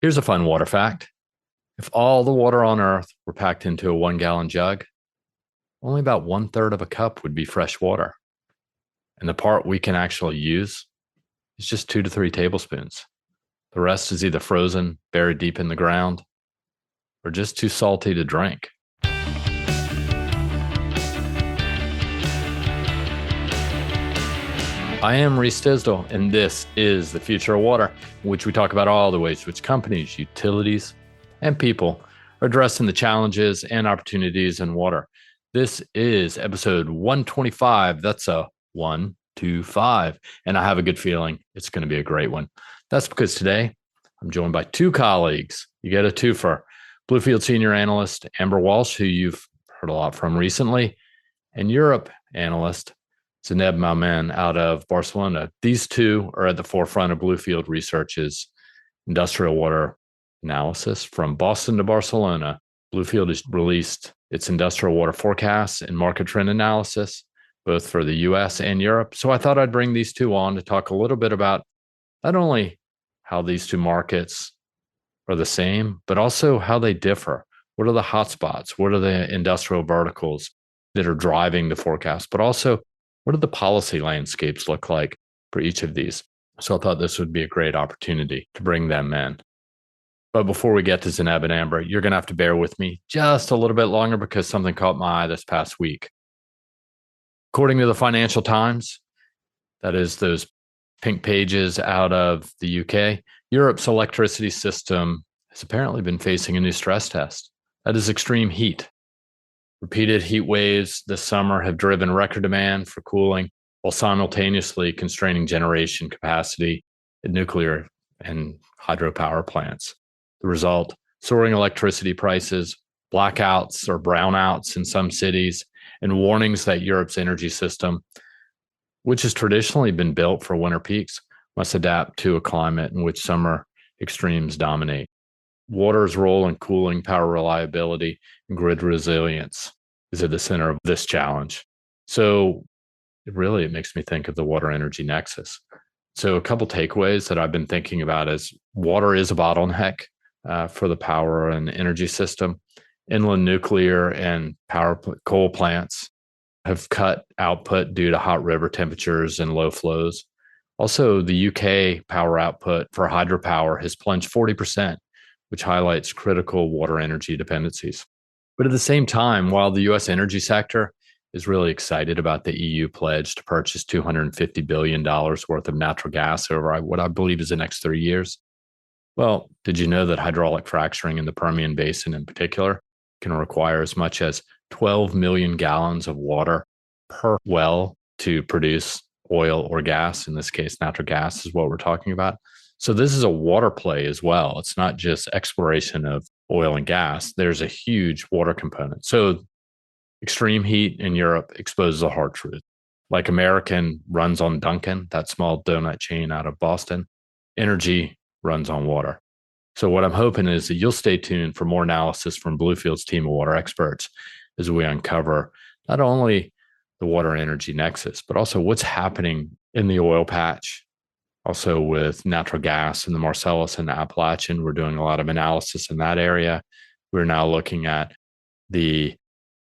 Here's a fun water fact. If all the water on Earth were packed into a 1 gallon jug, only about 1/3 of a cup would be fresh water. And the part we can actually use is just 2 to 3 tablespoons. The rest is either frozen, buried deep in the ground, or just too salty to drink. I am Reese Tisdall, and this is The Future of Water, in which we talk about all the ways in which companies, utilities, and people are addressing the challenges and opportunities in water. This is episode 125. That's a 125. And I have a good feeling it's going to be a great one. That's because today I'm joined by two colleagues. You get a twofer. Bluefield senior analyst Amber Walsh, who you've heard a lot from recently, and Europe analyst Zeneb Malmen out of Barcelona. These two are at the forefront of Bluefield Research's industrial water analysis from Boston to Barcelona. Bluefield has released its industrial water forecasts and market trend analysis, both for the US and Europe. So I thought I'd bring these two on to talk a little bit about not only how these two markets are the same, but also how they differ. What are the hotspots? What are the industrial verticals that are driving the forecast? But also, what do the policy landscapes look like for each of these? So I thought this would be a great opportunity to bring them in. But before we get to Zeneb and Amber, you're going to have to bear with me just a little bit longer because something caught my eye this past week. According to the Financial Times, that is those pink pages out of the UK, Europe's electricity system has apparently been facing a new stress test. That is extreme heat. Repeated heat waves this summer have driven record demand for cooling while simultaneously constraining generation capacity at nuclear and hydropower plants. The result, soaring electricity prices, blackouts or brownouts in some cities, and warnings that Europe's energy system, which has traditionally been built for winter peaks, must adapt to a climate in which summer extremes dominate. Water's role in cooling, power reliability, and grid resilience is at the center of this challenge. So it makes me think of the water energy nexus. So a couple takeaways that I've been thinking about is water is a bottleneck for the power and energy system. Inland nuclear and coal plants have cut output due to hot river temperatures and low flows. Also, the UK power output for hydropower has plunged 40%, which highlights critical water energy dependencies. But at the same time, while the US energy sector is really excited about the EU pledge to purchase $250 billion worth of natural gas over what I believe is the next 3 years, well, did you know that hydraulic fracturing in the Permian Basin in particular can require as much as 12 million gallons of water per well to produce oil or gas? In this case, natural gas is what we're talking about. So this is a water play as well. It's not just exploration of oil and gas. There's a huge water component. So extreme heat in Europe exposes a hard truth. Like American runs on Dunkin', that small donut chain out of Boston, energy runs on water. So what I'm hoping is that you'll stay tuned for more analysis from Bluefield's team of water experts as we uncover not only the water energy nexus, but also what's happening in the oil patch. Also with natural gas in the Marcellus and the Appalachian, we're doing a lot of analysis in that area. We're now looking at the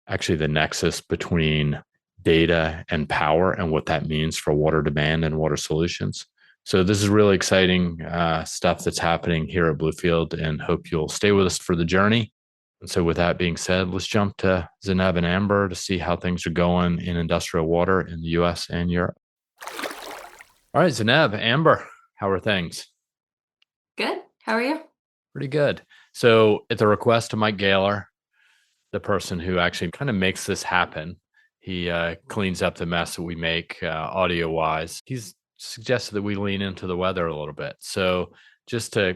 nexus between data and power and what that means for water demand and water solutions. So this is really exciting stuff that's happening here at Bluefield, and hope you'll stay with us for the journey. And so with that being said, let's jump to Zeneb and Amber to see how things are going in industrial water in the US and Europe. All right, Zeneb, Amber, how are things? Good. How are you? Pretty good. So at the request of Mike Gaylor, the person who actually kind of makes this happen, he cleans up the mess that we make audio-wise. He's suggested that we lean into the weather a little bit. So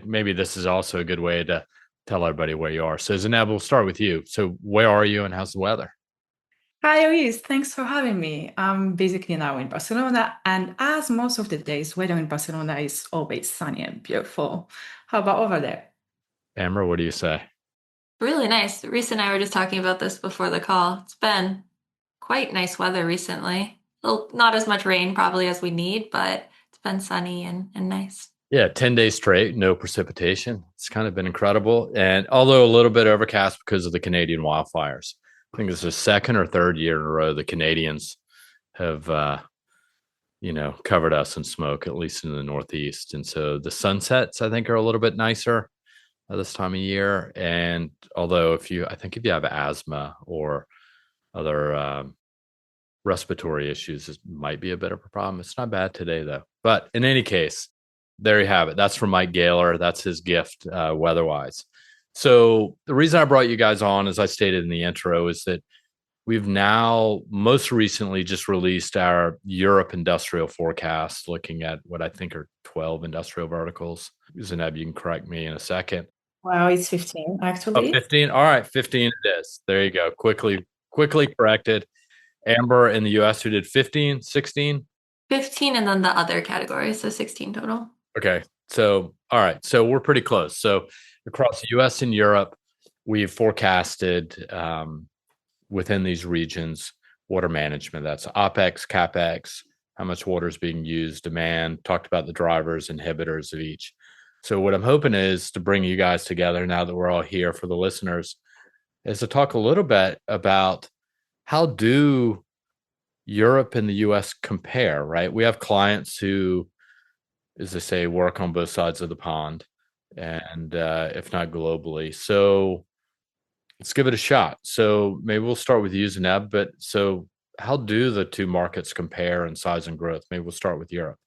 maybe this is also a good way to tell everybody where you are. So Zeneb, we'll start with you. So where are you and how's the weather? Hi, Luis. Thanks for having me. I'm basically now in Barcelona, and as most of the days, weather in Barcelona is always sunny and beautiful. How about over there? Amber, what do you say? Really nice. Reese and I were just talking about this before the call. It's been quite nice weather recently. Well, not as much rain probably as we need, but it's been sunny and nice. Yeah, 10 days straight, no precipitation. It's kind of been incredible. And although a little bit overcast because of the Canadian wildfires, I think it's the second or third year in a row the Canadians have, covered us in smoke, at least in the Northeast. And so the sunsets, I think, are a little bit nicer this time of year. And although if you have asthma or other respiratory issues, it might be a bit of a problem. It's not bad today, though. But in any case, there you have it. That's from Mike Gaylor. That's his gift weather-wise. So the reason I brought you guys on, as I stated in the intro, is that we've now most recently just released our Europe industrial forecast, looking at what I think are 12 industrial verticals. Zeneb, you can correct me in a second. Well, it's 15 Oh, actually. 15? All right, 15 it is. There you go. Quickly corrected. Amber in the US, who did 15, 16? 15 and then the other category, so 16 total. Okay. So, all right. So we're pretty close. So across the US and Europe, we've forecasted within these regions water management. That's OPEX, CAPEX, how much water is being used, demand, talked about the drivers, inhibitors of each. So what I'm hoping is to bring you guys together now that we're all here for the listeners is to talk a little bit about how do Europe and the US compare, right? We have clients who, as they say, work on both sides of the pond, and if not globally. So let's give it a shot. So maybe we'll start with you, Zeneb. But so how do the two markets compare in size and growth? Maybe we'll start with Europe.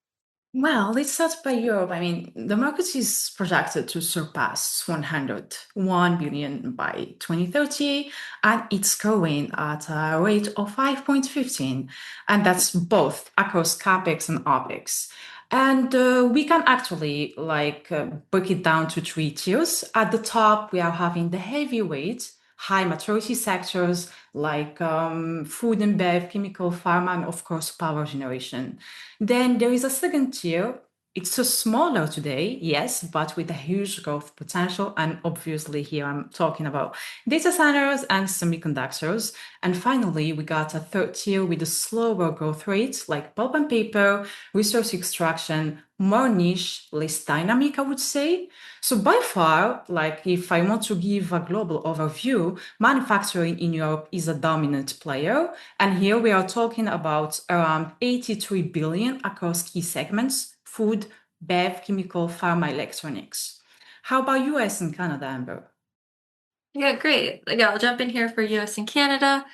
Well, let's start by Europe. I mean, the market is projected to surpass 101 billion by 2030, and it's growing at a rate of 5.15, and that's both across CAPEX and OPEX. And we can actually break it down to three tiers. At the top, we are having the heavyweight, high maturity sectors like food and bev, chemical, pharma, and of course, power generation. Then there is a second tier. It's so smaller today, yes, but with a huge growth potential. And obviously, here I'm talking about data centers and semiconductors. And finally, we got a third tier with a slower growth rates like pulp and paper, resource extraction, more niche, less dynamic, I would say. So by far, like if I want to give a global overview, manufacturing in Europe is a dominant player. And here we are talking about around 83 billion across key segments: food, bev, chemical, pharma, electronics. How about US and Canada, Amber? Yeah, great. Yeah, I'll jump in here for US and Canada.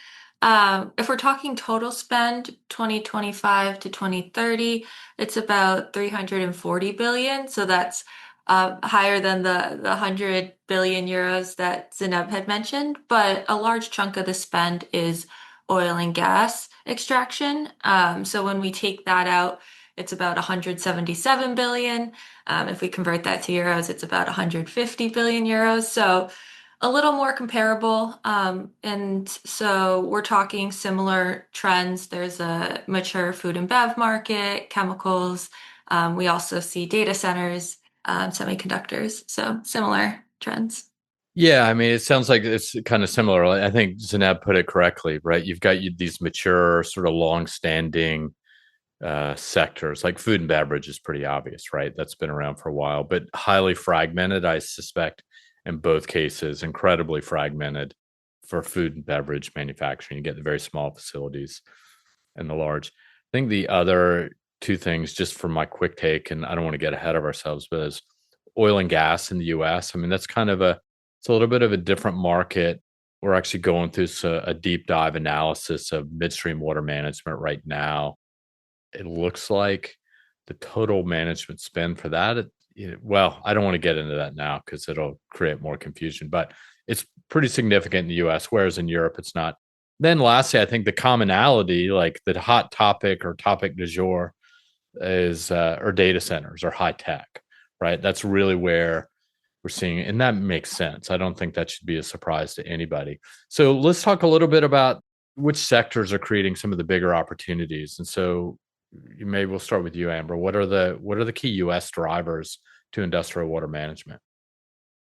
If we're talking total spend 2025 to 2030, it's about 340 billion. So that's higher than the 100 billion euros that Zeneb had mentioned. But a large chunk of the spend is oil and gas extraction. So when we take that out, it's about 177 billion. If we convert that to euros, it's about 150 billion euros. So a little more comparable. And so we're talking similar trends. There's a mature food and bev market, chemicals. We also see data centers, semiconductors. So similar trends. Yeah, I mean, it sounds like it's kind of similar. I think Zeneb put it correctly, right? You've got these mature, sort of long-standing sectors, like food and beverage is pretty obvious, right? That's been around for a while, but highly fragmented, I suspect, in both cases, incredibly fragmented for food and beverage manufacturing. You get the very small facilities and the large. I think the other two things, just for my quick take, and I don't want to get ahead of ourselves, but is oil and gas in the US. I mean, that's kind of it's a little bit of a different market. We're actually going through a deep dive analysis of midstream water management right now. It looks like the total management spend for that, well, I don't want to get into that now because it'll create more confusion, but it's pretty significant in the US, whereas in Europe, it's not. Then lastly, I think the commonality, like the hot topic or topic du jour is, or data centers or high tech, right? That's really where we're seeing, and that makes sense. I don't think that should be a surprise to anybody. So let's talk a little bit about which sectors are creating some of the bigger opportunities. And so maybe we'll start with you, Amber. What are the key US drivers to industrial water management?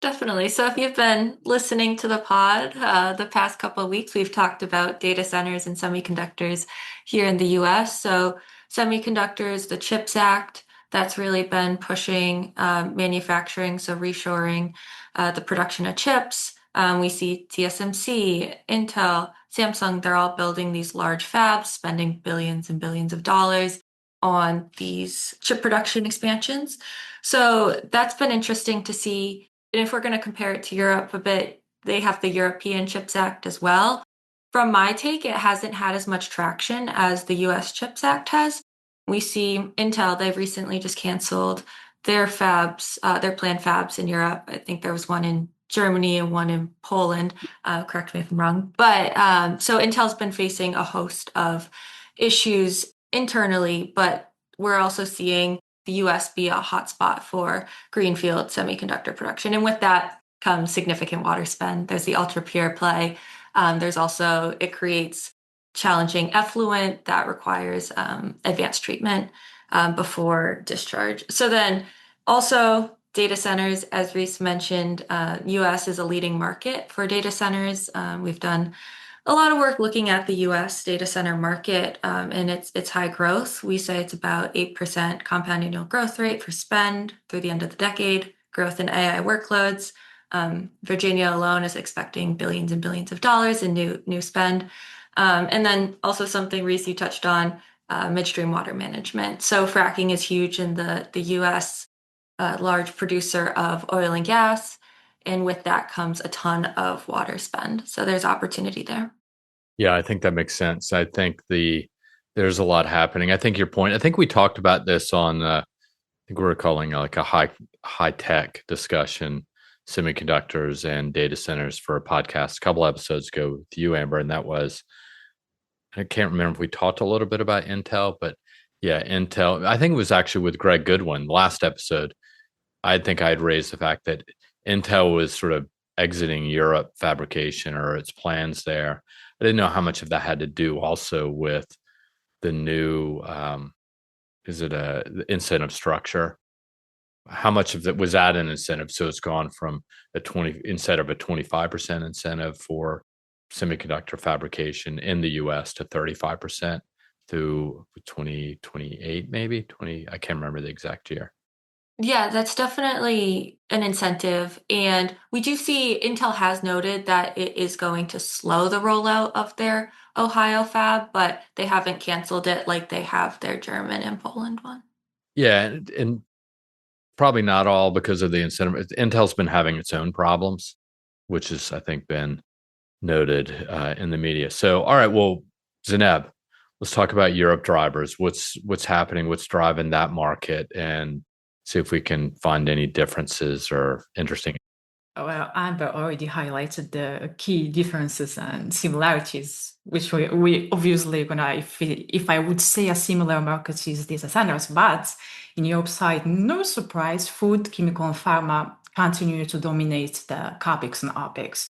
Definitely. So if you've been listening to the pod the past couple of weeks, we've talked about data centers and semiconductors here in the US. So semiconductors, the CHIPS Act, That's really been pushing manufacturing, so reshoring the production of chips. We see TSMC, Intel, Samsung, they're all building these large fabs, spending billions and billions of dollars on these chip production expansions. So that's been interesting to see. And if we're going to compare it to Europe a bit, they have the European Chips Act as well. From my take, it hasn't had as much traction as the US Chips Act has. We see Intel, they've recently just canceled their fabs, their planned fabs in Europe. I think there was one in Germany and one in Poland. Correct me if I'm wrong. But so Intel's been facing a host of issues internally, but we're also seeing the US be a hotspot for greenfield semiconductor production. And with that comes significant water spend. There's the ultra pure play. There's also, it creates challenging effluent that requires advanced treatment before discharge. So then also data centers, as Reese mentioned, US is a leading market for data centers. We've done a lot of work looking at the US data center market and its high growth. We say it's about 8% compound annual growth rate for spend through the end of the decade, growth in AI workloads. Virginia alone is expecting billions and billions of dollars in new spend. And then also something Reese, you touched on, midstream water management. So fracking is huge in the US, large producer of oil and gas. And with that comes a ton of water spend. So there's opportunity there. Yeah, I think that makes sense. I think there's a lot happening. I think your point, I think we talked about this on, I think we were calling like a high tech discussion, semiconductors and data centers for a podcast a couple episodes ago with you, Amber. And that was, I can't remember if we talked a little bit about Intel, but yeah, Intel, I think it was actually with Greg Goodwin last episode. I think I had raised the fact that Intel was sort of exiting Europe fabrication or its plans there. I didn't know how much of that had to do also with the new, is it the incentive structure? How much of that was that an incentive? So it's gone from instead of a 25% incentive for semiconductor fabrication in the US to 35% through 2028, maybe 20. I can't remember the exact year. Yeah, that's definitely an incentive. And we do see Intel has noted that it is going to slow the rollout of their Ohio fab, but they haven't canceled it like they have their German and Poland one. Yeah, and probably not all because of the incentive. Intel's been having its own problems, which has, I think, been noted in the media. So, all right, well, Zineb, let's talk about Europe drivers. What's happening? What's driving that market? And see if we can find any differences or interesting. Well, Amber already highlighted the key differences and similarities, which we obviously gonna, if I would say a similar market is data centers, but in Europe side, no surprise, food, chemical, and pharma continue to dominate the CAPEX and OPEX.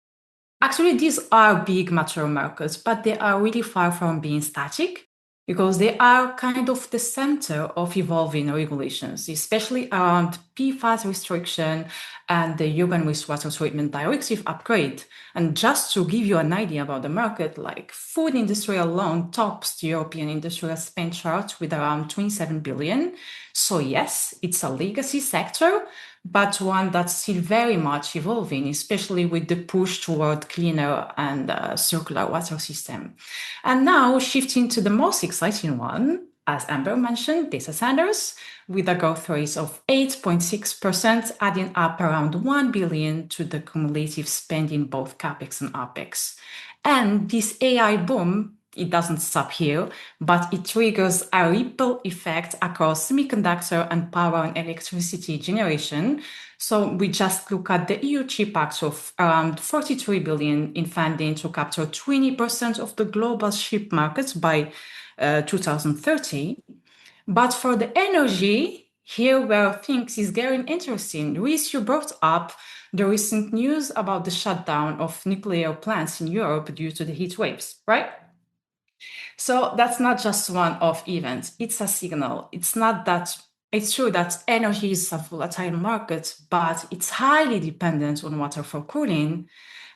Actually, these are big mature markets, but they are really far from being static because they are kind of the center of evolving regulations, especially around PFAS restriction and the Urban Wastewater Treatment Directive upgrade. And just to give you an idea about the market, like food industry alone tops the European industrial spend chart with around 27 billion. So yes, it's a legacy sector, but one that's still very much evolving, especially with the push toward cleaner and circular water system. And now shifting to the most exciting one, as Amber mentioned, data centers, with a growth rate of 8.6%, adding up around 1 billion to the cumulative spend in both CAPEX and OPEX. And this AI boom, it doesn't stop here, but it triggers a ripple effect across semiconductor and power and electricity generation. So we just look at the EU Chip Act of around 43 billion in funding to capture 20% of the global chip markets by 2030. But for the energy, here where things is getting interesting. Reese, you brought up the recent news about the shutdown of nuclear plants in Europe due to the heat waves, right? So that's not just one-off event. It's a signal. It's true that energy is a volatile market, but it's highly dependent on water for cooling.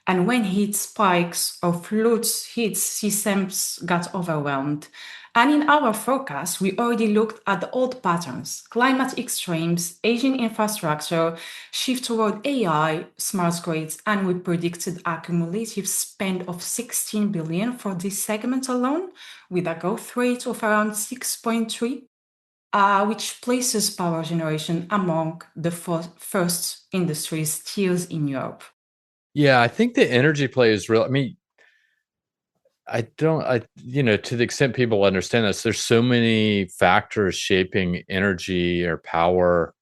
And when heat spikes or floods hit, systems got overwhelmed. And in our forecast, we already looked at the old patterns: climate extremes, aging infrastructure, shift toward AI, smart grids, and we predicted a cumulative spend of 16 billion for this segment alone, with a growth rate of around 6.3, which places power generation among the first industries tiers in Europe. Yeah, I think the energy play is real. I mean, to the extent people understand this, there's so many factors shaping energy or power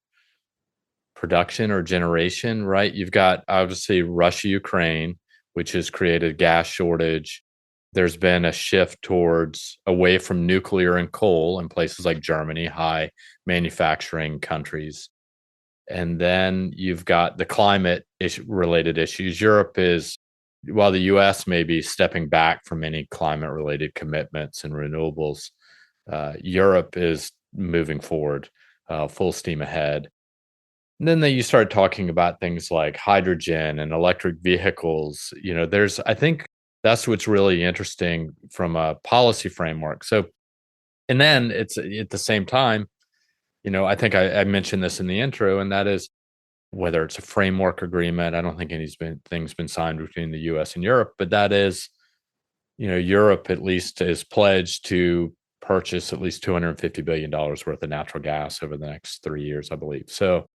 production or generation, right? You've got obviously Russia, Ukraine, which has created gas shortage. There's been a shift towards away from nuclear and coal in places like Germany, high manufacturing countries. And then you've got the climate related issues. Europe is, while the US may be stepping back from any climate related commitments and renewables, Europe is moving forward, full steam ahead. And then you start talking about things like hydrogen and electric vehicles. I think that's what's really interesting from a policy framework. So, and then it's at the same time, I think I mentioned this in the intro, and that is whether it's a framework agreement. I don't think anything's been signed between the US and Europe, but that is, Europe at least is pledged to purchase at least $250 billion worth of natural gas over the next 3 years, I believe. So,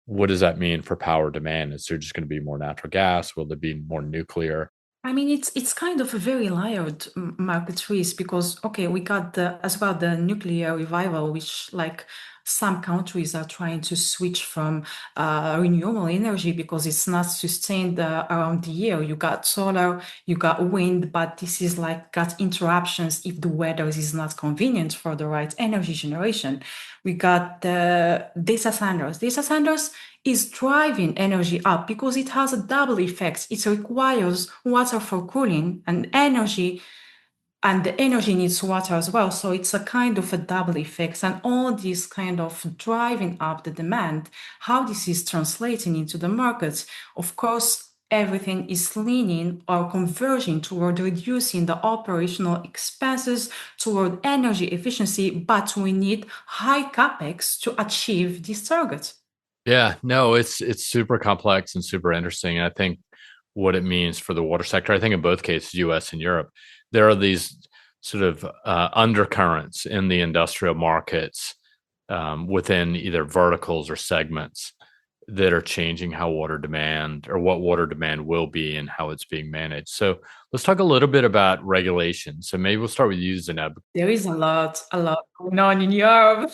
what does that mean for power demand? Is there just going to be more natural gas? Will there be more nuclear? I mean, it's kind of a very layered market risk because, okay, we got as well the nuclear revival, which like some countries are trying to switch from renewable energy because it's not sustained around the year. You got solar, you got wind, but this is like got interruptions if the weather is not convenient for the right energy generation. We got the data centers. Data centers is driving energy up because it has a double effect. It requires water for cooling and energy, and the energy needs water as well. So it's a kind of a double effect. And all this kind of driving up the demand, how this is translating into the markets, of course, everything is leaning or converging toward reducing the operational expenses toward energy efficiency, but we need high capex to achieve this target. Yeah, no, it's super complex and super interesting. And I think what it means for the water sector, I think in both cases, US and Europe, there are these sort of undercurrents in the industrial markets within either verticals or segments that are changing how water demand or what water demand will be and how it's being managed. So let's talk a little bit about regulation. So maybe we'll start with you, Zeneb. There is a lot going on in Europe.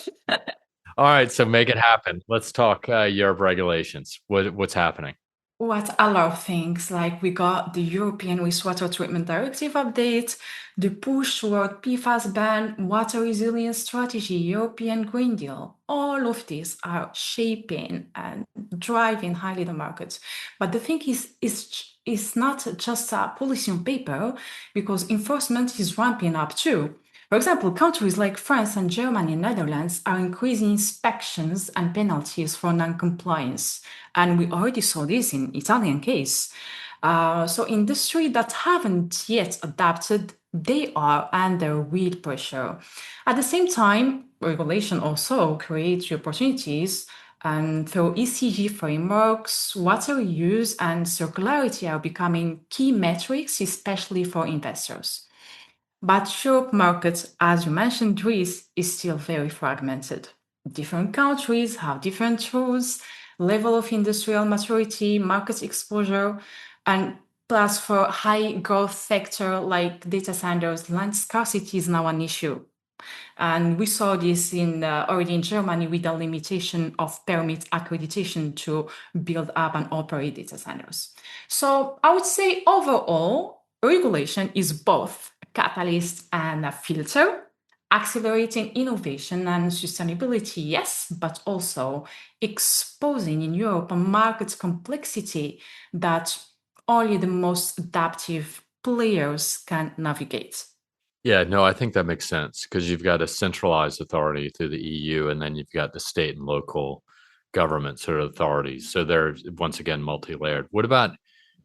All right, so make it happen. Let's talk Europe regulations. What's happening? What a lot of things, like we got the European Wastewater Treatment Directive update, the push toward PFAS ban, water resilience strategy, European Green Deal. All of these are shaping and driving highly the markets. But the thing is not just a policy on paper, because enforcement is ramping up too. For example, countries like France and Germany and Netherlands are increasing inspections and penalties for non-compliance. And we already saw this in Italian case. So industry that haven't yet adapted, they are under real pressure. At the same time, regulation also creates opportunities, and through ECG frameworks, water use and circularity are becoming key metrics, especially for investors. But Europe market, as you mentioned, Greece, is still very fragmented. Different countries have different rules, level of industrial maturity, market exposure, and plus for high growth sector like data centers, land scarcity is now an issue. And we saw this already in Germany with the limitation of permit accreditation to build up and operate data centers. So I would say overall, regulation is both a catalyst and a filter, accelerating innovation and sustainability, yes, but also exposing in Europe a market complexity that only the most adaptive players can navigate. Yeah, no, I think that makes sense because you've got a centralized authority through the EU, and then you've got the state and local governments or authorities. So they're once again multi-layered. What about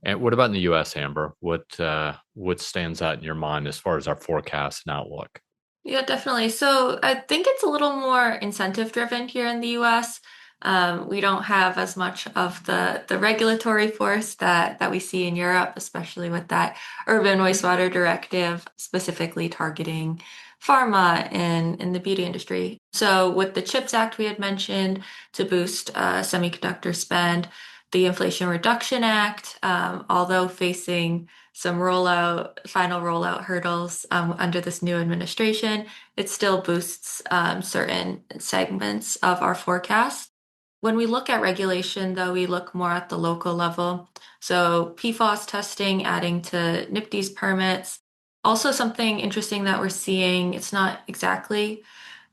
in the US, Amber? What stands out in your mind as far as our forecast and outlook? Yeah, definitely. So I think it's a little more incentive driven here in the US. We don't have as much of the regulatory force that we see in Europe, especially with that urban wastewater directive, specifically targeting pharma and in the beauty industry. So with the CHIPS Act we had mentioned to boost semiconductor spend, the Inflation Reduction Act, although facing some final rollout hurdles under this new administration, it still boosts certain segments of our forecast. When we look at regulation, though, we look more at the local level. So PFAS testing, adding to NIPD's permits. Also, something interesting that we're seeing, it's not exactly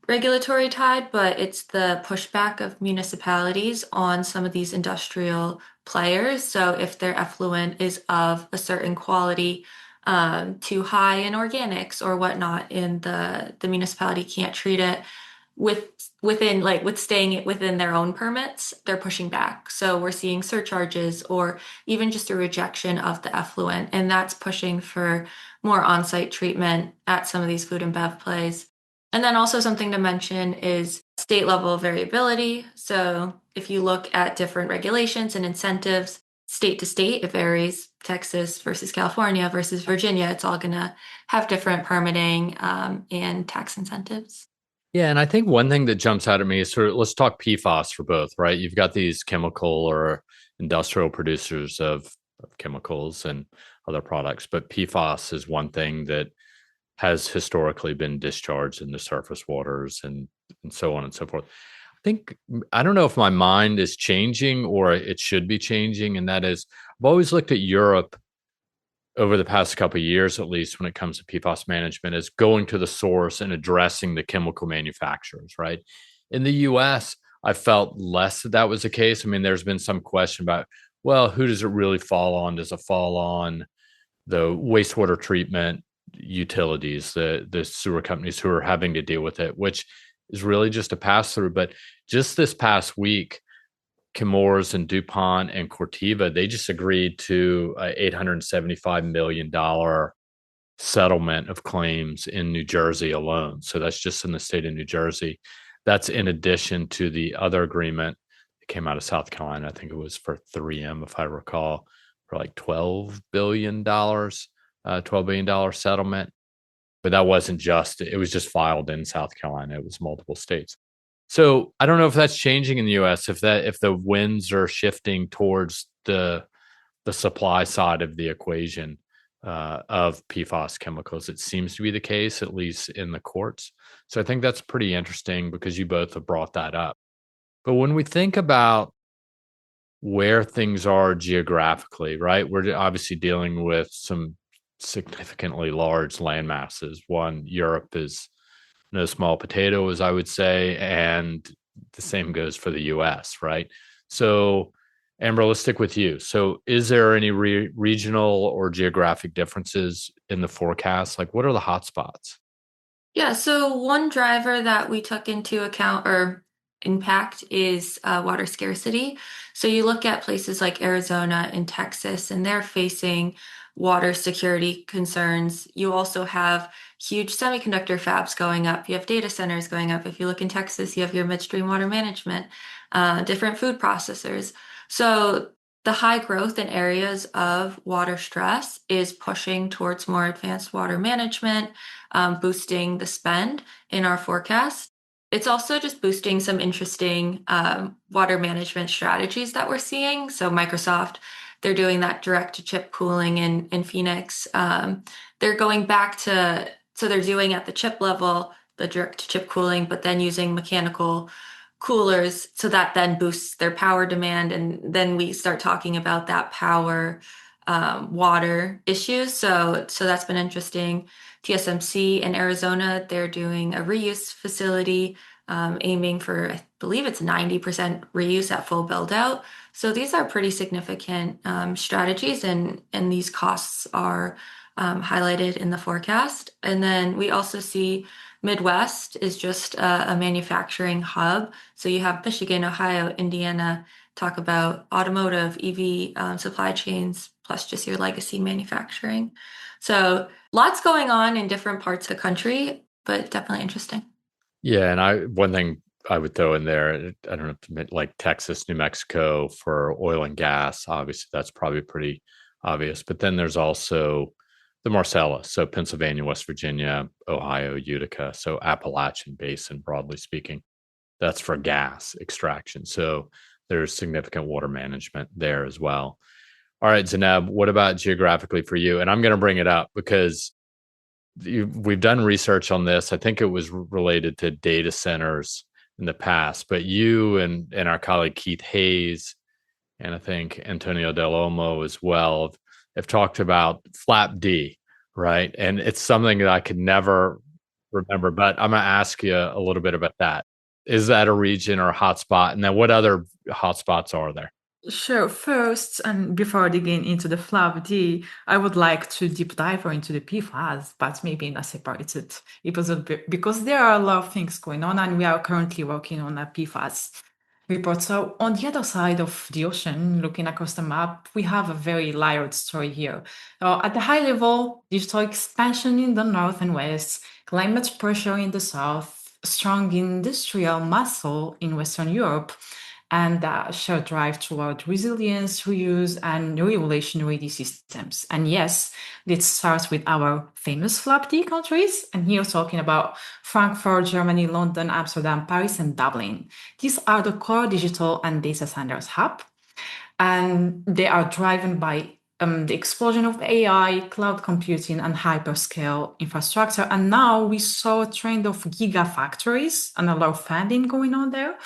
regulatory tied, but it's the pushback of municipalities on some of these industrial players. So if their effluent is of a certain quality, too high in organics or whatnot, and the municipality can't treat it with staying within their own permits, they're pushing back. So we're seeing surcharges or even just a rejection of the effluent, and that's pushing for more on-site treatment at some of these food and bev plays. And then also something to mention is state level variability. So if you look at different regulations and incentives, state to state, it varies. Texas versus California versus Virginia, it's all going to have different permitting and tax incentives. Yeah, and I think one thing that jumps out at me is sort of let's talk PFAS for both, right? You've got these chemical or industrial producers of chemicals and other products, but PFAS is one thing that has historically been discharged into surface waters and so on and so forth. I don't know if my mind is changing or it should be changing, and that is I've always looked at Europe over the past couple of years, at least when it comes to PFAS management, is going to the source and addressing the chemical manufacturers, right? In the US, I felt less that was the case. I mean, there's been some question about, well, who does it really fall on? Does it fall on the wastewater treatment utilities, the sewer companies who are having to deal with it, which is really just a pass through? But just this past week, Chemours and DuPont and Corteva, they just agreed to a $875 million settlement of claims in New Jersey alone. So that's just in the state of New Jersey. That's in addition to the other agreement that came out of South Carolina. I think it was for 3M, if I recall, for like $12 billion, $12 billion settlement. But that wasn't just, it was just filed in South Carolina. It was multiple states. So I don't know if that's changing in the US, if the winds are shifting towards the supply side of the equation of PFAS chemicals. It seems to be the case, at least in the courts. So I think that's pretty interesting because you both have brought that up. But when we think about where things are geographically, right, we're obviously dealing with some significantly large land masses. One, Europe is no small potato, as I would say, and the same goes for the US, right? So, Amber, let's stick with you. So, is there any regional or geographic differences in the forecast? Like, what are the hotspots? Yeah, so one driver that we took into account or impact is water scarcity. So you look at places like Arizona and Texas, and they're facing water security concerns. You also have huge semiconductor fabs going up. You have data centers going up. If you look in Texas, you have your midstream water management, different food processors. So the high growth in areas of water stress is pushing towards more advanced water management, boosting the spend in our forecast. It's also just boosting some interesting water management strategies that we're seeing. So Microsoft, they're doing that direct to chip cooling in Phoenix. They're going back to, so they're doing at the chip level, the direct to chip cooling, but then using mechanical coolers so that then boosts their power demand. And then we start talking about that power water issues. So that's been interesting. TSMC in Arizona, they're doing a reuse facility, aiming for, I believe it's 90% reuse at full build out. So these are pretty significant strategies, and these costs are highlighted in the forecast. And then we also see Midwest is just a manufacturing hub. So you have Michigan, Ohio, Indiana talk about automotive, EV supply chains, plus just your legacy manufacturing. So lots going on in different parts of the country. but definitely interesting. Yeah, and one thing I would throw in there, I don't know, like Texas, New Mexico for oil and gas. Obviously, that's probably pretty obvious. But then there's also the Marcellus, so Pennsylvania, West Virginia, Ohio, Utica, so Appalachian Basin, broadly speaking. That's for gas extraction. So there's significant water management there as well. All right, Zainab, what about geographically for you? And I'm going to bring it up because we've done research on this. I think it was related to data centers in the past, but you and our colleague Keith Hayes, and I think Antonio Del Olmo as well, have talked about flap D, right? And it's something that I could never remember, but I'm going to ask you a little bit about that. Is that a region or a hotspot? And then what other hotspots are there? Sure. First, and before digging into the FLAP-D, I would like to deep dive into the PFAS, but maybe in a separated episode because there are a lot of things going on, and we are currently working on a PFAS report. So on the other side of the ocean, looking across the map, we have a very layered story here. At the high level, digital expansion in the north and west, climate pressure in the south, strong industrial muscle in Western Europe, and a shared drive toward resilience, reuse, and regulation-ready systems. And yes, let's start with our famous FLAP-D countries. And here talking about Frankfurt, Germany, London, Amsterdam, Paris, and Dublin. These are the core digital and data centers hub, and they are driven by the explosion of AI, cloud computing, and hyperscale infrastructure. And now we saw a trend of gigafactories and a lot of funding going on there.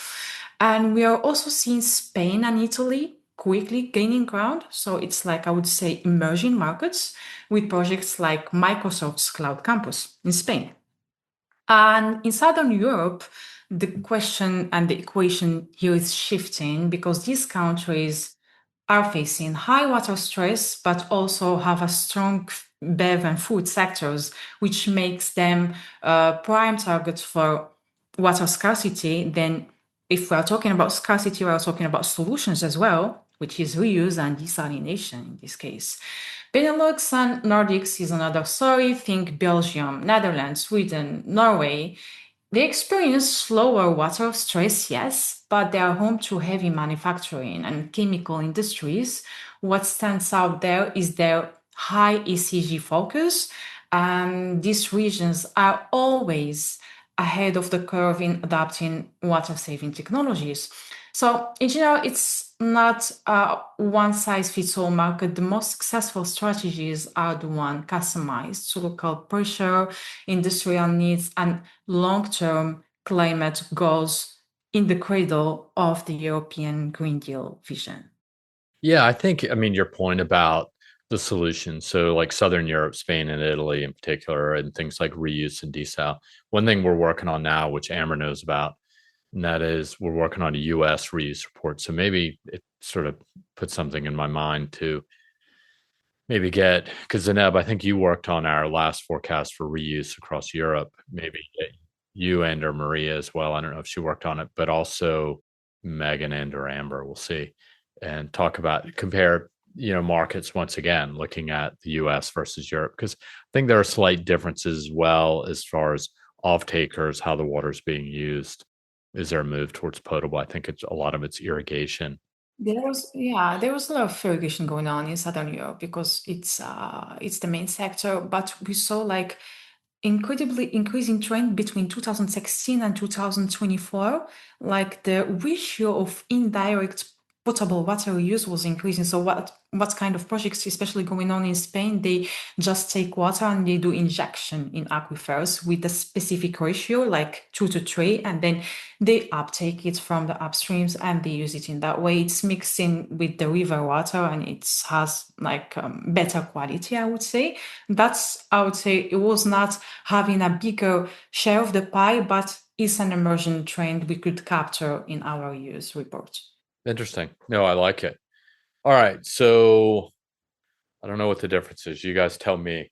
And we are also seeing Spain and Italy quickly gaining ground. So it's like, I would say, emerging markets with projects like Microsoft's Cloud Campus in Spain. And in Southern Europe, the question and the equation here is shifting because these countries are facing high water stress, but also have a strong bev and food sectors, which makes them prime targets for water scarcity. Then if we are talking about scarcity, we are talking about solutions as well, which is reuse and desalination in this case. Benelux and Nordics is another story. Think Belgium, Netherlands, Sweden, Norway. They experience slower water stress, yes, but they are home to heavy manufacturing and chemical industries. What stands out there is their high ECG focus, and these regions are always ahead of the curve in adopting water saving technologies. So, in general, it's not a one size fits all market. The most successful strategies are the one customized to local pressure, industrial needs, and long term climate goals in the cradle of the European Green Deal vision. Yeah, I mean, your point about the solution. So, like Southern Europe, Spain, and Italy in particular, and things like reuse and desal. One thing we're working on now, which Amber knows about, and that is we're working on a US reuse report. So maybe it sort of puts something in my mind to maybe get, because Zeneb, I think you worked on our last forecast for reuse across Europe. Maybe get you and or Maria as well. I don't know if she worked on it, but also Megan and or Amber. We'll see, and talk about compare markets once again, looking at the U.S. versus Europe, because I think there are slight differences as well as far as off takers, how the water is being used. Is there a move towards potable? I think it's a lot of it's irrigation. There was a lot of irrigation going on in Southern Europe because it's the main sector, but we saw like incredibly increasing trend between 2016 and 2024. Like the ratio of indirect potable water use was increasing. So what kind of projects, especially going on in Spain, they just take water and they do injection in aquifers with a specific ratio, like 2 to 3, and then they uptake it from the upstreams and they use it in that way. It's mixing with the river water and it has like better quality, I would say. I would say it was not having a bigger share of the pie, but it's an emerging trend we could capture in our use report. Interesting. No, I like it. All right. So I don't know what the difference is. You guys tell me.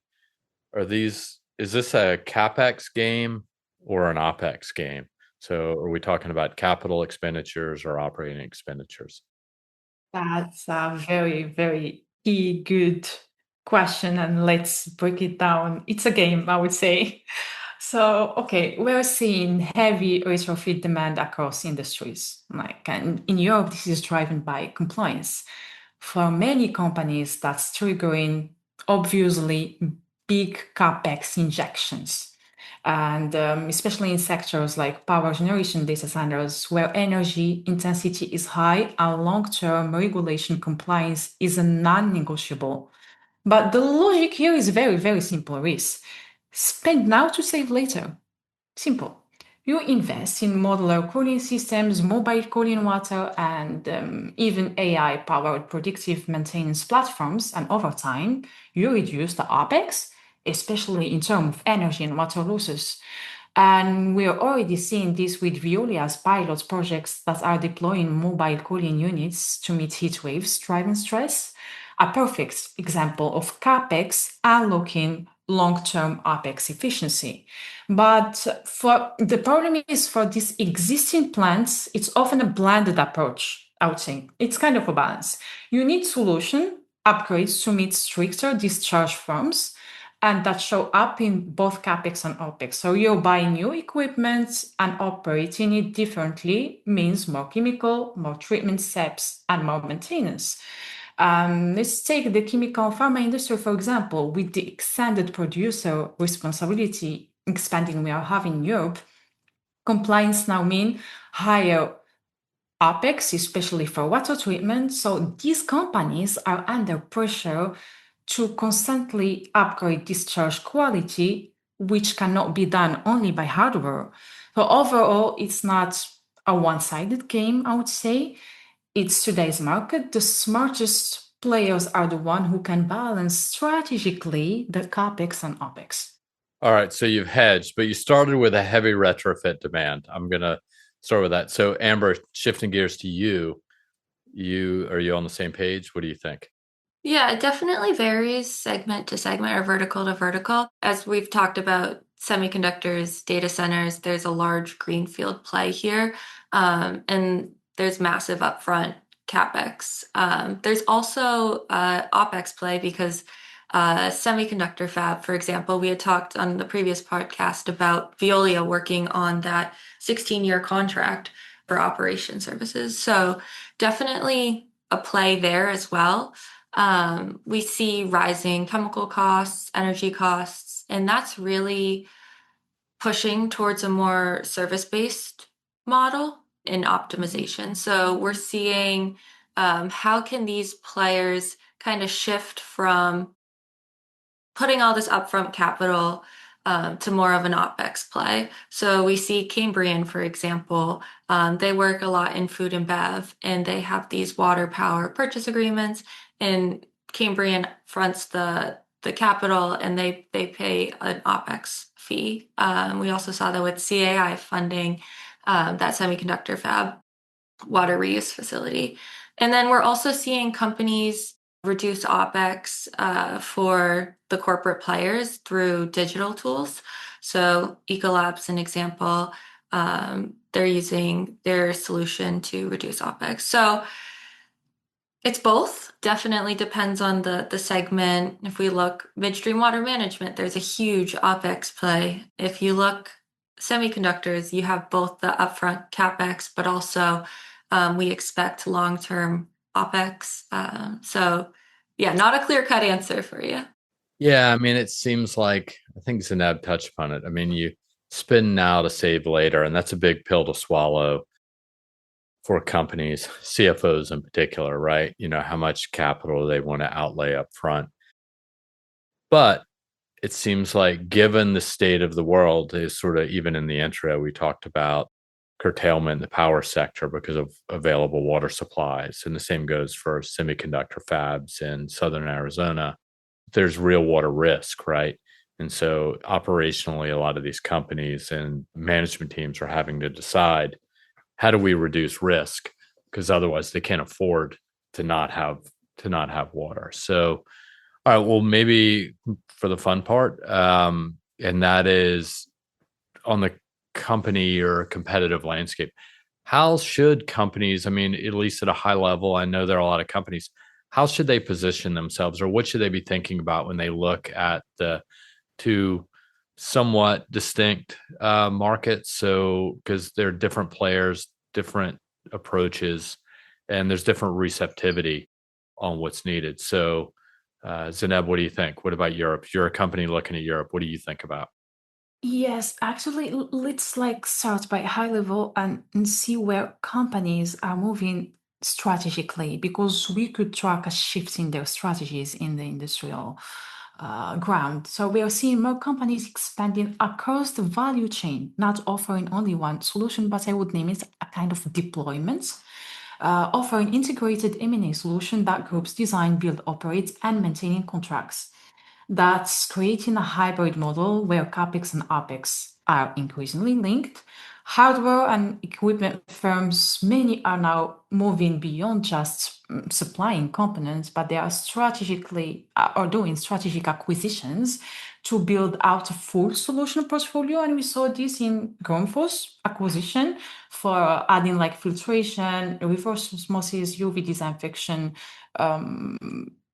Is this a CAPEX game or an OPEX game? So are we talking about capital expenditures or operating expenditures? That's a very, very key, good question. And let's break it down. It's a game, I would say. So, okay, we're seeing heavy retrofit demand across industries. And in Europe, this is driven by compliance. For many companies, that's triggering obviously big CAPEX injections. And especially in sectors like power generation data centers, where energy intensity is high and long-term regulation compliance is a non-negotiable. But the logic here is very, very simple, Reese. Spend now to save later. Simple. You invest in modular cooling systems, mobile cooling water, and even AI-powered predictive maintenance platforms, and over time, you reduce the OPEX, especially in terms of energy and water losses. And we're already seeing this with Veolia's pilot projects that are deploying mobile cooling units to meet heat waves driving stress. A perfect example of CAPEX unlocking long-term OPEX efficiency. But for the problem is for these existing plants, it's often a blended approach, I would say. It's kind of a balance. You need solution upgrades to meet stricter discharge forms, and that show up in both CAPEX and OPEX. So you're buying new equipment and operating it differently means more chemical, more treatment steps, and more maintenance. Let's take the chemical pharma industry, for example, with the extended producer responsibility expanding we are having in Europe. Compliance now mean higher OPEX, especially for water treatment. So these companies are under pressure to constantly upgrade discharge quality, which cannot be done only by hardware. So overall, it's not a one-sided game, I would say. It's today's market. The smartest players are the one who can balance strategically the CAPEX and OPEX. All right, so you've hedged, but you started with a heavy retrofit demand. I'm going to start with that. So Amber, shifting gears to you, are you on the same page? What do you think? Yeah, it definitely varies segment to segment or vertical to vertical. As we've talked about semiconductors, data centers, there's a large greenfield play here, and there's massive upfront CapEx. There's also OPEX play because semiconductor fab, for example, we had talked on the previous podcast about Veolia working on that 16-year contract for operation services. So definitely a play there as well. We see rising chemical costs, energy costs, and that's really pushing towards a more service-based model in optimization. So we're seeing how can these players kind of shift from putting all this upfront capital to more of an OPEX play. So we see Cambrian, for example, they work a lot in food and bev, and they have these water power purchase agreements, and Cambrian fronts the capital, and they pay an OPEX fee. We also saw that with CAI funding that semiconductor fab water reuse facility. And then we're also seeing companies reduce OPEX for the corporate players through digital tools. So Ecolab's an example. They're using their solution to reduce OPEX. So it's both. Definitely depends on the segment. If we look midstream water management, there's a huge OPEX play. If you look semiconductors, you have both the upfront CAPEX, but also we expect long-term OPEX. So yeah, not a clear-cut answer for you. Yeah, I mean, it seems like, I think Zainab touched upon it. I mean, you spend now to save later, and that's a big pill to swallow for companies, CFOs in particular, right? You know, how much capital they want to outlay up front. But it seems like, given the state of the world, is sort of, even in the intro, we talked about curtailment in the power sector because of available water supplies. And the same goes for semiconductor fabs in Southern Arizona. There's real water risk, right? And so operationally, a lot of these companies and management teams are having to decide, how do we reduce risk? Because otherwise they can't afford to not have water. So, all right, well, maybe for the fun part, and that is on the company or competitive landscape. How should companies, I mean, at least at a high level, I know there are a lot of companies, how should they position themselves, or what should they be thinking about when they look at the two somewhat distinct markets. So, because there are different players, different approaches, and there's different receptivity on what's needed. So, Zeneb, what do you think? What about Europe? You're a company looking at Europe. What do you think about? Yes, actually, let's like start by high level and see where companies are moving strategically because we could track a shift in their strategies in the industrial ground. So we are seeing more companies expanding across the value chain, not offering only one solution, but I would name it a kind of deployment, offering integrated M&A solution that groups design, build, operate, and maintaining contracts. That's creating a hybrid model where CAPEX and OPEX are increasingly linked. Hardware and equipment firms, many are now moving beyond just supplying components, but they are strategically or doing strategic acquisitions to build out a full solution portfolio. And we saw this in Grundfos acquisition for adding like filtration, reverse osmosis, UV disinfection,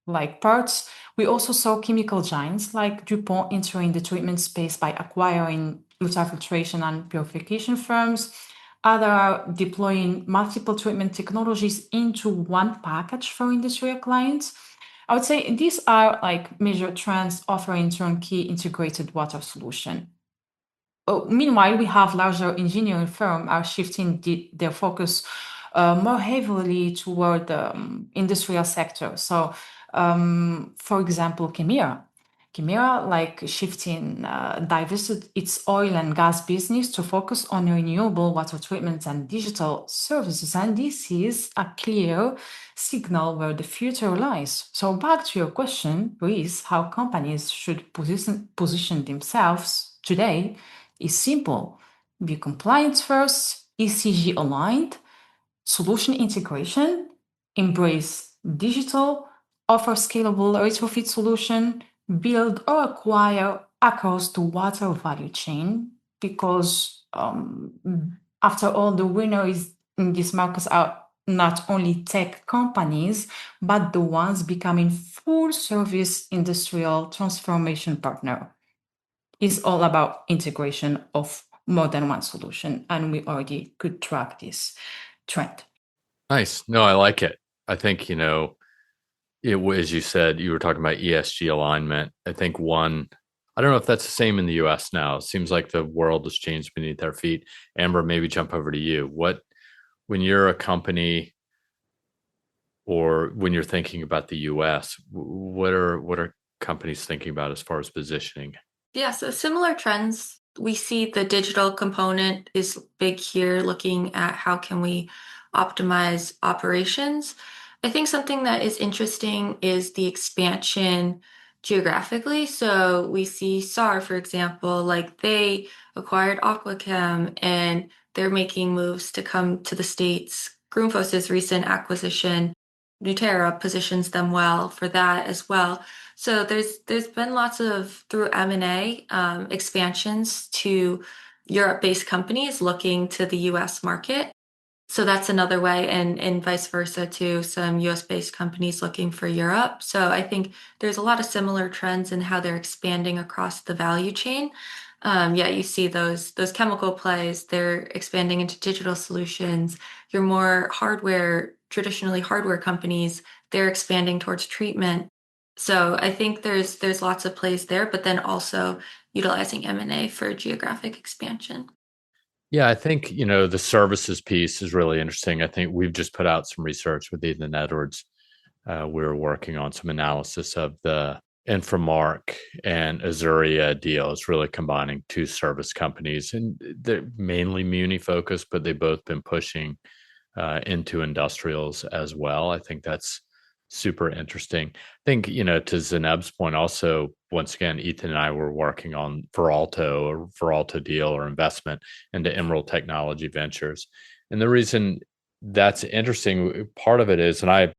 like parts. We also saw chemical giants like DuPont entering the treatment space by acquiring ultrafiltration and purification firms. Others are deploying multiple treatment technologies into one package for industrial clients. I would say these are like major trends offering turnkey integrated water solution. Meanwhile, we have larger engineering firms are shifting their focus more heavily toward the industrial sector. So, for example, Chimera like shifting, divested its oil and gas business to focus on renewable water treatment and digital services. And this is a clear signal where the future lies. So back to your question, Reese, how companies should position themselves today is simple. Be compliance first, ECG aligned, solution integration, embrace digital, offer scalable retrofit solution, build or acquire across the water value chain because after all, the winners in these markets are not only tech companies, but the ones becoming full service industrial transformation partner. It's all about integration of more than one solution, and we already could track this trend. Nice. No, I like it. I think, as you said, you were talking about ESG alignment. I think I don't know if that's the same in the US now. It seems like the world has changed beneath our feet. Amber, maybe jump over to you. When you're a company or when you're thinking about the US, what are companies thinking about as far as positioning? Yeah, so similar trends. We see the digital component is big here, looking at how can we optimize operations. I think something that is interesting is the expansion geographically. So we see SAR, for example, like they acquired Aquachem and they're making moves to come to the States. Grundfos's recent acquisition, Nuterra, positions them well for that as well. So there's been lots of through M&A expansions to Europe-based companies looking to the US market. So that's another way, and vice versa too, some US-based companies looking for Europe. So I think there's a lot of similar trends in how they're expanding across the value chain. Yeah, you see those chemical plays, they're expanding into digital solutions. Your more traditionally hardware companies, they're expanding towards treatment. So I think there's lots of plays there, but then also utilizing M&A for geographic expansion. Yeah, I think, the services piece is really interesting. I think we've just put out some research with Ethan Edwards. We're working on some analysis of the Inframark and Azuria deals, really combining two service companies. And they're mainly Muni focused, but they've both been pushing into industrials as well. I think that's super interesting. I think, to Zeneb's point, also, once again, Ethan and I were working on Veralto deal or investment into Emerald Technology Ventures. And the reason that's interesting, part of it is, and I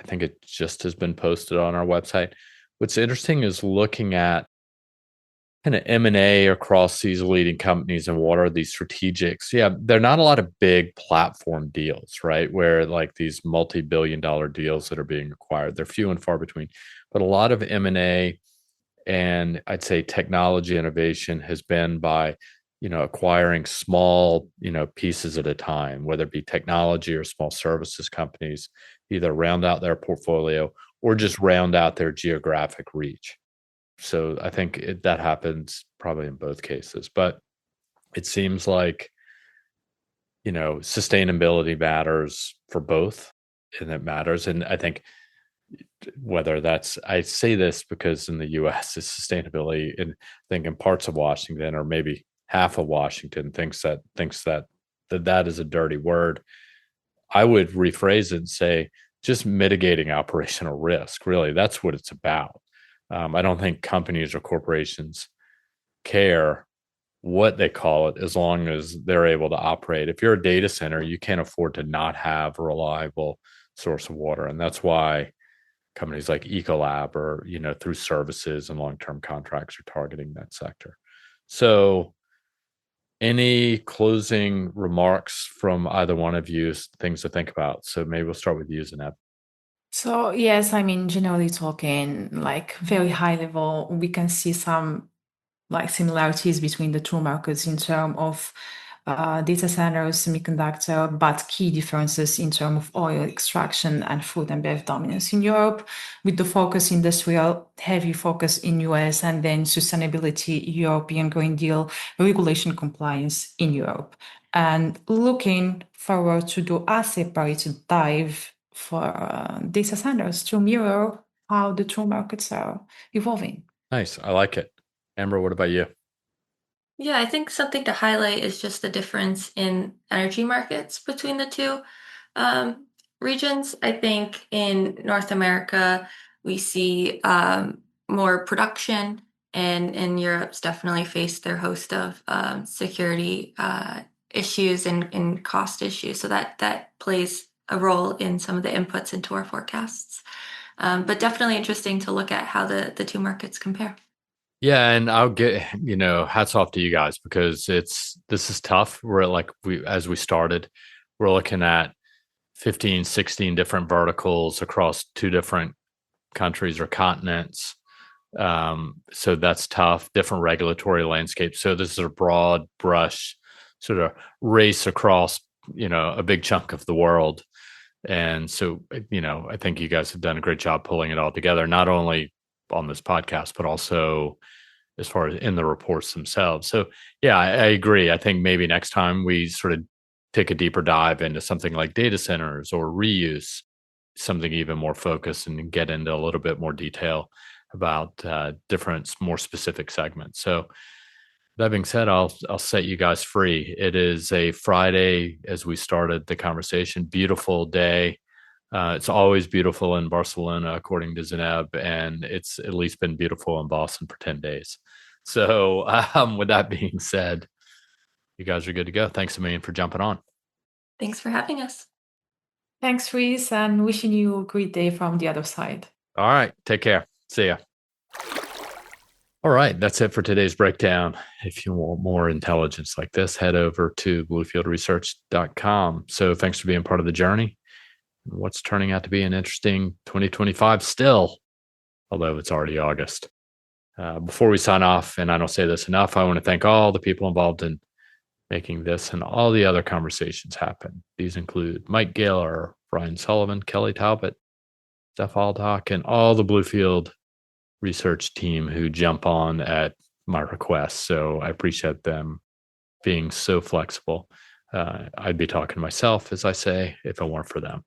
think it just has been posted on our website. What's interesting is looking at kind of M&A across these leading companies and what are these strategics. Yeah, there are not a lot of big platform deals, right? Where like these multi-billion-dollar deals that are being acquired, they're few and far between. But a lot of M&A And I'd say technology innovation has been by, acquiring small, pieces at a time, whether it be technology or small services companies, either round out their portfolio or just round out their geographic reach. So I think that happens probably in both cases, but it seems like, sustainability matters for both, and it matters. And I think whether that's, I say this because in the US is sustainability, and I think in parts of Washington, or maybe half of Washington, thinks that is a dirty word. I would rephrase it and say just mitigating operational risk. Really, that's what it's about. I don't think companies or corporations care what they call it as long as they're able to operate. If you're a data center, you can't afford to not have a reliable source of water. And that's why companies like Ecolab, or, through services and long-term contracts, are targeting that sector. So any closing remarks from either one of you, things to think about? So maybe we'll start with you, Zineb. So yes, I mean, generally talking, like very high level, we can see some like similarities between the two markets in terms of data centers, semiconductor, but key differences in terms of oil extraction and food and bev dominance in Europe, with the focus industrial, heavy focus in US, and then sustainability, European Green Deal, regulation compliance in Europe. And looking forward to do a separated dive for data centers to mirror how the two markets are evolving. Nice. I like it. Amber, what about you? Yeah, I think something to highlight is just the difference in energy markets between the two regions. I think in North America, we see more production, and Europe's definitely faced their host of security issues and cost issues. So that plays a role in some of the inputs into our forecasts. But definitely interesting to look at how the two markets compare. Yeah, and I'll get, hats off to you guys, because this is tough. We're like, as we started, we're looking at 15, 16 different verticals across two different countries or continents. So that's tough, different regulatory landscapes. So this is a broad brush sort of race across, a big chunk of the world. And so, I think you guys have done a great job pulling it all together, not only on this podcast, but also as far as in the reports themselves. So yeah, I agree. I think maybe next time we sort of take a deeper dive into something like data centers or reuse, something even more focused, and get into a little bit more detail about different, more specific segments. So that being said, I'll set you guys free. It is a Friday as we started the conversation. Beautiful day. It's always beautiful in Barcelona, according to Zineb, and it's at least been beautiful in Boston for 10 days. So with that being said, you guys are good to go. Thanks a million for jumping on. Thanks for having us. Thanks, Reese, and wishing you a great day from the other side. All right. Take care. See ya. All right. That's it for today's breakdown. If you want more intelligence like this, head over to bluefieldresearch.com. So thanks for being part of the journey. What's turning out to be an interesting 2025 still, although it's already August. Before we sign off, and I don't say this enough, I want to thank all the people involved in making this and all the other conversations happen. These include Mike Gaylor, Brian Sullivan, Kelly Talbot, Steph Aldock, and all the Bluefield research team who jump on at my request. So I appreciate them being so flexible. I'd be talking to myself, as I say, if it weren't for them.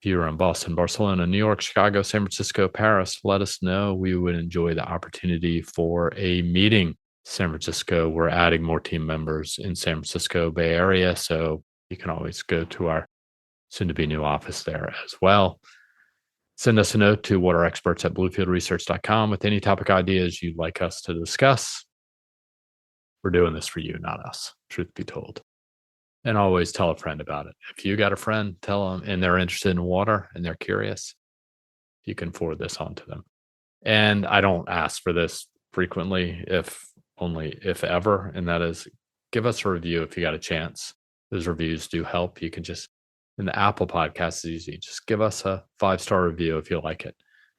If you're in Boston, Barcelona, New York, Chicago, San Francisco, Paris, let us know. We would enjoy the opportunity for a meeting. San Francisco, we're adding more team members in San Francisco Bay Area, so you can always go to our soon-to-be new office there as well. Send us a note to waterexperts@bluefieldresearch.com with any topic ideas you'd like us to discuss. We're doing this for you, not us, truth be told. And always tell a friend about it. If you got a friend, tell them, and they're interested in water and they're curious, you can forward this on to them. And I don't ask for this frequently, if ever, and that is, give us a review if you got a chance. Those reviews do help. You can just, in the Apple podcast is easy, just give us a 5-star review if you like it.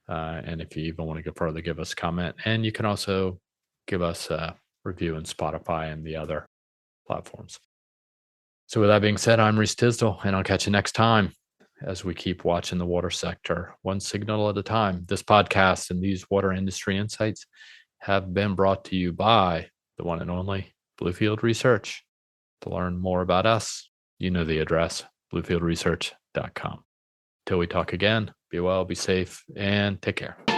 And if you even want to go further, give us a comment. And you can also give us a review in Spotify and the other platforms. So with that being said, I'm Reese Tisdall, and I'll catch you next time as we keep watching the water sector one signal at a time. This podcast and these water industry insights have been brought to you by the one and only Bluefield Research. To learn more about us, you know the address, bluefieldresearch.com. Till we talk again, be well, be safe, and take care.